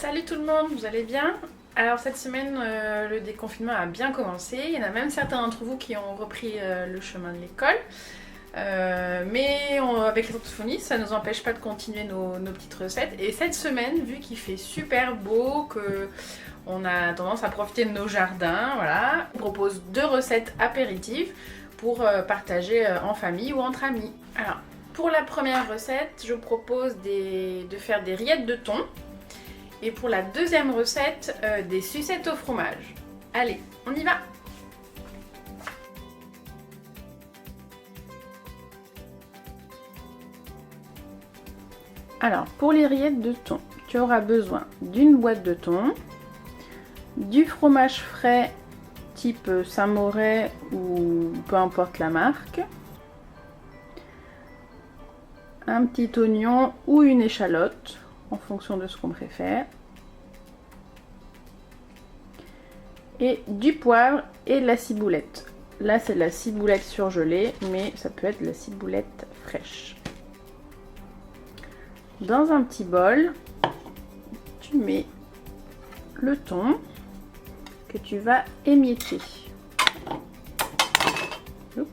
Salut tout le monde, vous allez bien? Alors cette semaine, le déconfinement a bien commencé. Il y en a même certains d'entre vous qui ont repris le chemin de l'école. Avec les orthophonistes, ça ne nous empêche pas de continuer nos petites recettes. Et cette semaine, vu qu'il fait super beau, qu'on a tendance à profiter de nos jardins, voilà, on propose 2 recettes apéritives pour partager en famille ou entre amis. Alors, pour la première recette, je vous propose de faire des rillettes de thon. Et pour la deuxième recette, des sucettes au fromage. Allez, on y va! Alors, pour les rillettes de thon, tu auras besoin d'une boîte de thon, du fromage frais type Saint-Moré ou peu importe la marque, un petit oignon ou une échalote, en fonction de ce qu'on préfère, et du poivre et de la ciboulette. Là c'est de la ciboulette surgelée, mais ça peut être de la ciboulette fraîche. Dans un petit bol, tu mets le thon que tu vas émietter. Oups.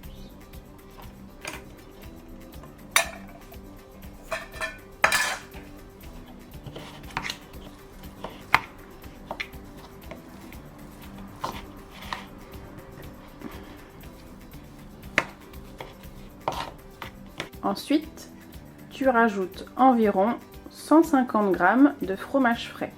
Ensuite, tu rajoutes environ 150 g de fromage frais.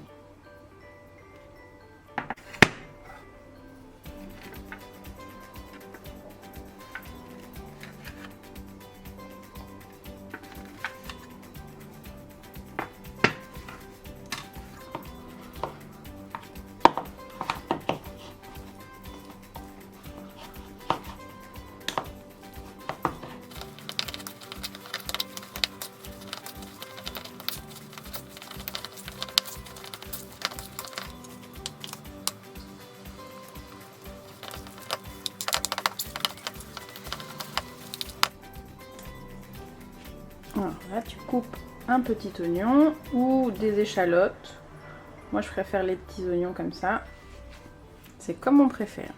Alors là, tu coupes un petit oignon ou des échalotes. Moi, je préfère les petits oignons comme ça. C'est comme on préfère.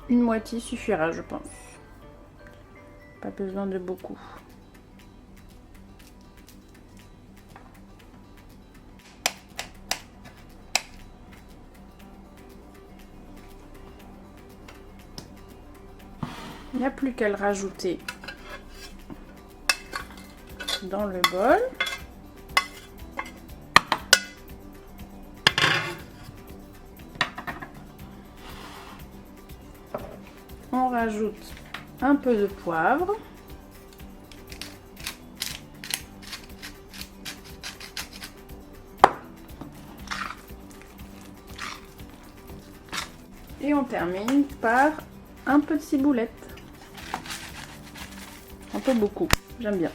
Une moitié suffira, je pense. Pas besoin de beaucoup. Il n'y a plus qu'à le rajouter dans le bol. On rajoute un peu de poivre. Et on termine par un peu de ciboulette. Un peu beaucoup, j'aime bien.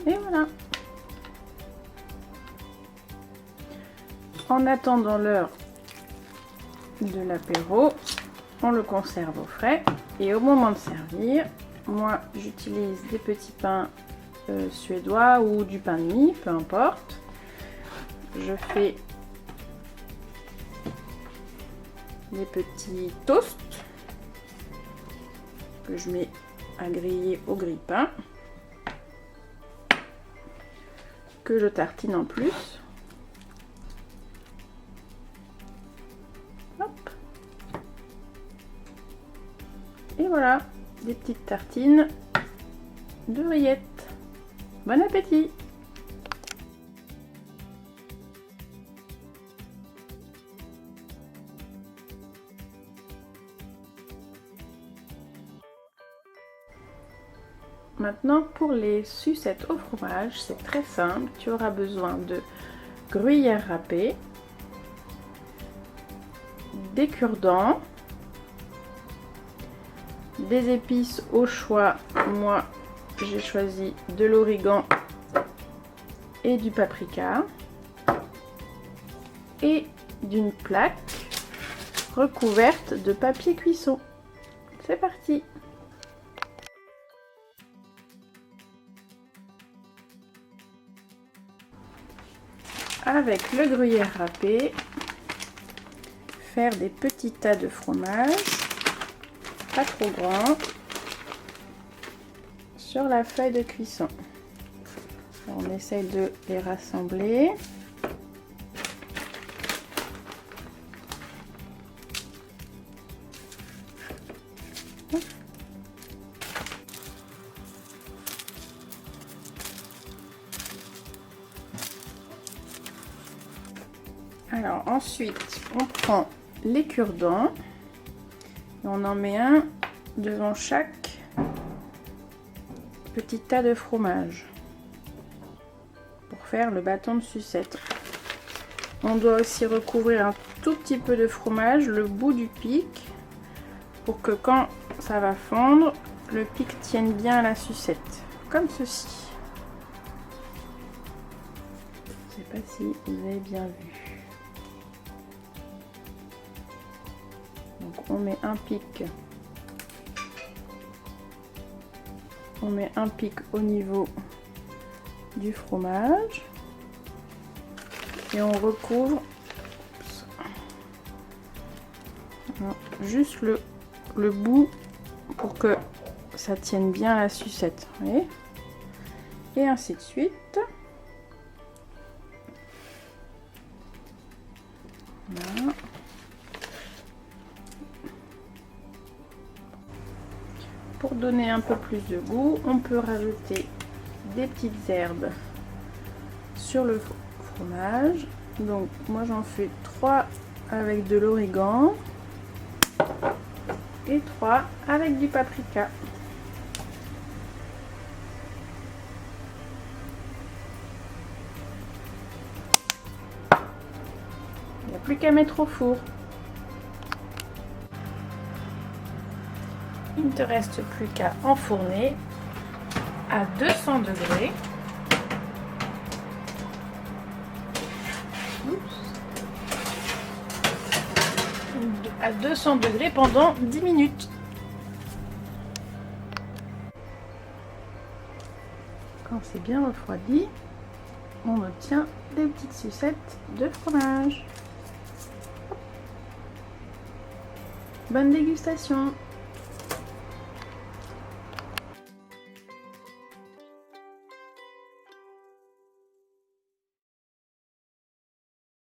Et voilà. En attendant l'heure de l'apéro, on le conserve au frais. Et au moment de servir, moi j'utilise des petits pains suédois ou du pain de mie, peu importe. Je fais des petits toasts que je mets à griller au grille-pain que je tartine en plus. Hop. Et voilà, des petites tartines de rillettes. Bon appétit! Maintenant pour les sucettes au fromage, c'est très simple. Tu auras besoin de gruyère râpée, des cure-dents, des épices au choix. Moi j'ai choisi de l'origan et du paprika et d'une plaque recouverte de papier cuisson. C'est parti! Avec le gruyère râpé, faire des petits tas de fromage, pas trop grands, sur la feuille de cuisson. On essaye de les rassembler. Alors ensuite, on prend les cure-dents et on en met un devant chaque petit tas de fromage pour faire le bâton de sucette. On doit aussi recouvrir un tout petit peu de fromage, le bout du pic, pour que quand ça va fondre, le pic tienne bien à la sucette, comme ceci. Je ne sais pas si vous avez bien vu. Donc on met un pic. On met un pic au niveau du fromage et on recouvre juste le bout pour que ça tienne bien à la sucette. Vous voyez ? Et ainsi de suite. Voilà. Pour donner un peu plus de goût, on peut rajouter des petites herbes sur le fromage. Donc moi j'en fais 3 avec de l'origan et 3 avec du paprika. Il n'y a plus qu'à mettre au four. Il ne te reste plus qu'à enfourner à 200 degrés. À 200 degrés pendant 10 minutes. Quand c'est bien refroidi, on obtient des petites sucettes de fromage. Bonne dégustation!